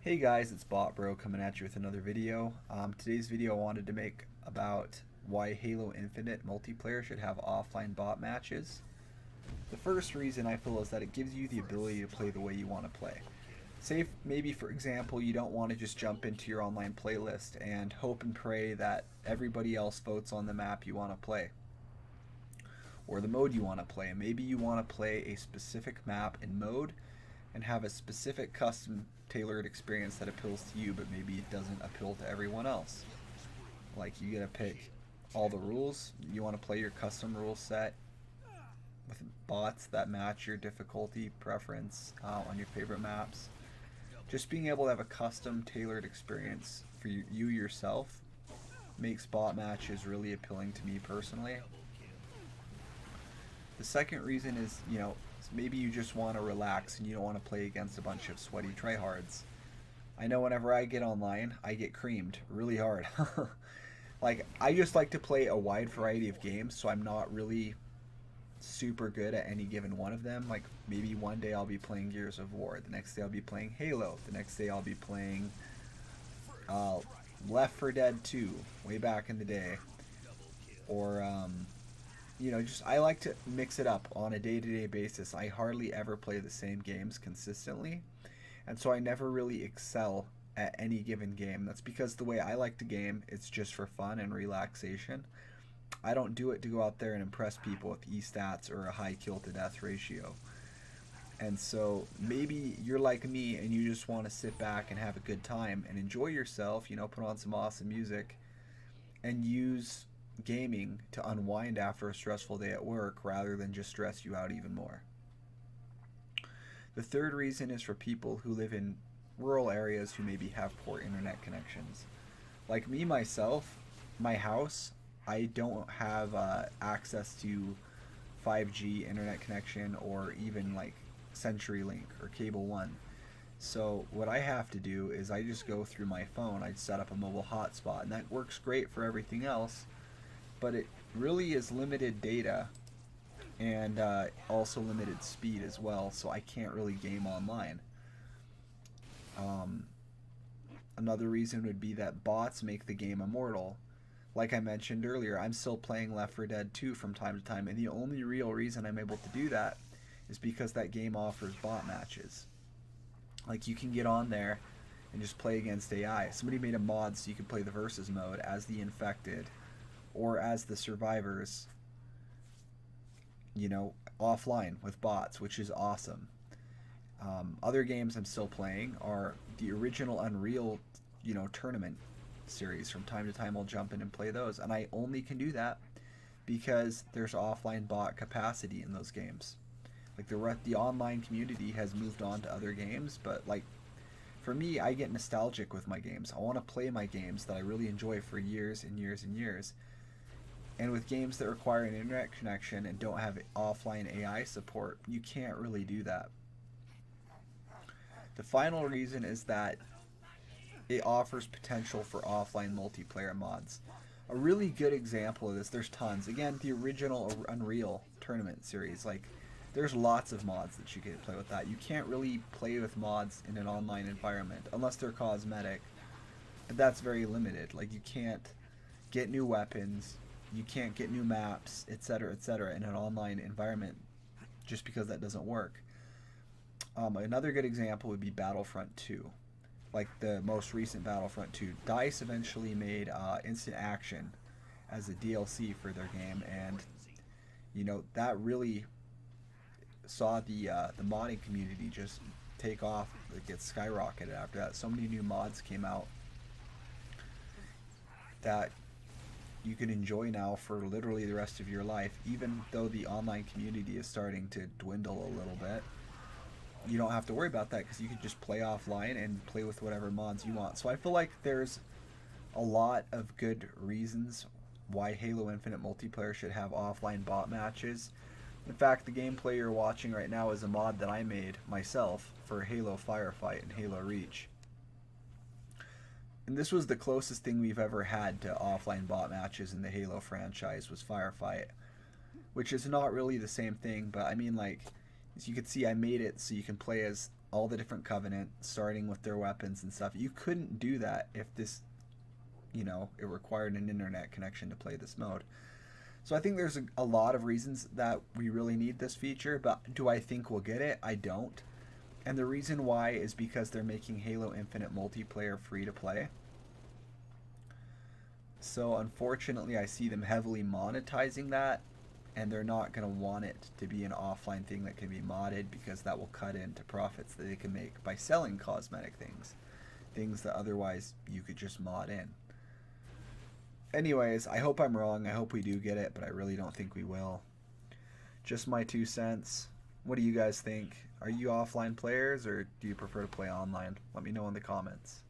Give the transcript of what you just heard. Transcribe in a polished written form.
Hey guys, it's BotBro coming at you with another video. Today's video I wanted to make about why Halo Infinite multiplayer should have offline bot matches. The first reason I feel is that it gives you the ability to play the way you want to play. Say maybe for example you don't want to just jump into your online playlist and hope and pray that everybody else votes on the map you want to play or the mode you want to play. Maybe you want to play a specific map and mode and have a specific custom tailored experience that appeals to you, but maybe it doesn't appeal to everyone else. Like you get to pick all the rules. You want to play your custom rule set with bots that match your difficulty preference on your favorite maps. Just being able to have a custom tailored experience for you yourself makes bot matches really appealing to me personally. The second reason is, maybe you just want to relax and you don't want to play against a bunch of sweaty tryhards. I know whenever I get online, I get creamed really hard. Like, I just like to play a wide variety of games, so I'm not really super good at any given one of them. Like, maybe one day I'll be playing Gears of War, the next day I'll be playing Halo, the next day I'll be playing Left 4 Dead 2, way back in the day. Or, just I like to mix it up on a day-to-day basis. I hardly ever play the same games consistently, and so I never really excel at any given game. That's because the way I like to game, it's just for fun and relaxation. I don't do it to go out there and impress people with E-stats or a high kill to death ratio. And so maybe you're like me and you just want to sit back and have a good time and enjoy yourself, put on some awesome music and use gaming to unwind after a stressful day at work rather than just stress you out even more. The third reason is for people who live in rural areas who maybe have poor internet connections. Like me myself, my house, I don't have access to 5G internet connection or even like CenturyLink or Cable One. So what I have to do is I just go through my phone. I set up a mobile hotspot, and that works great for everything else, but it really is limited data and also limited speed as well, so I can't really game online. Um, Another reason would be that bots make the game immortal. Like I mentioned earlier, I'm still playing Left 4 Dead 2 from time to time, and the only real reason I'm able to do that is because that game offers bot matches. Like, you can get on there and just play against AI. Somebody made a mod so you could play the versus mode as the infected or as the survivors, offline with bots, which is awesome. Other games I'm still playing are the original Unreal, tournament series. From time to time, I'll jump in and play those, and I only can do that because there's offline bot capacity in those games. Like the online community has moved on to other games, but like for me, I get nostalgic with my games. I want to play my games that I really enjoy for years and years and years. And with games that require an internet connection and don't have offline AI support, you can't really do that. The final reason is that it offers potential for offline multiplayer mods. A really good example of this, there's tons. Again, the original Unreal tournament series, like there's lots of mods that you can play with that. You can't really play with mods in an online environment unless they're cosmetic, but that's very limited. Like you can't get new weapons, you can't get new maps, etc., in an online environment just because that doesn't work. Another good example would be Battlefront 2. Like the most recent Battlefront 2. DICE eventually made Instant Action as a DLC for their game, and that really saw the modding community just take off. It gets skyrocketed after that. So many new mods came out that you can enjoy now for literally the rest of your life, even though the online community is starting to dwindle a little bit. You don't have to worry about that because you can just play offline and play with whatever mods you want. So I feel like there's a lot of good reasons why Halo Infinite multiplayer should have offline bot matches. In fact, the gameplay you're watching right now is a mod that I made myself for Halo Firefight and Halo Reach. And this was the closest thing we've ever had to offline bot matches in the Halo franchise was Firefight, which is not really the same thing, but I mean, like, as you can see, I made it so you can play as all the different Covenant, starting with their weapons and stuff. You couldn't do that if this, it required an internet connection to play this mode. So I think there's a lot of reasons that we really need this feature, but do I think we'll get it? I don't. And the reason why is because they're making Halo Infinite multiplayer free to play. So unfortunately, I see them heavily monetizing that, and they're not going to want it to be an offline thing that can be modded, because that will cut into profits that they can make by selling cosmetic things that otherwise you could just mod in. Anyways, I hope I'm wrong. I hope we do get it, but I really don't think we will. Just my 2 cents. What do you guys think? Are you offline players, or do you prefer to play online? Let me know in the comments.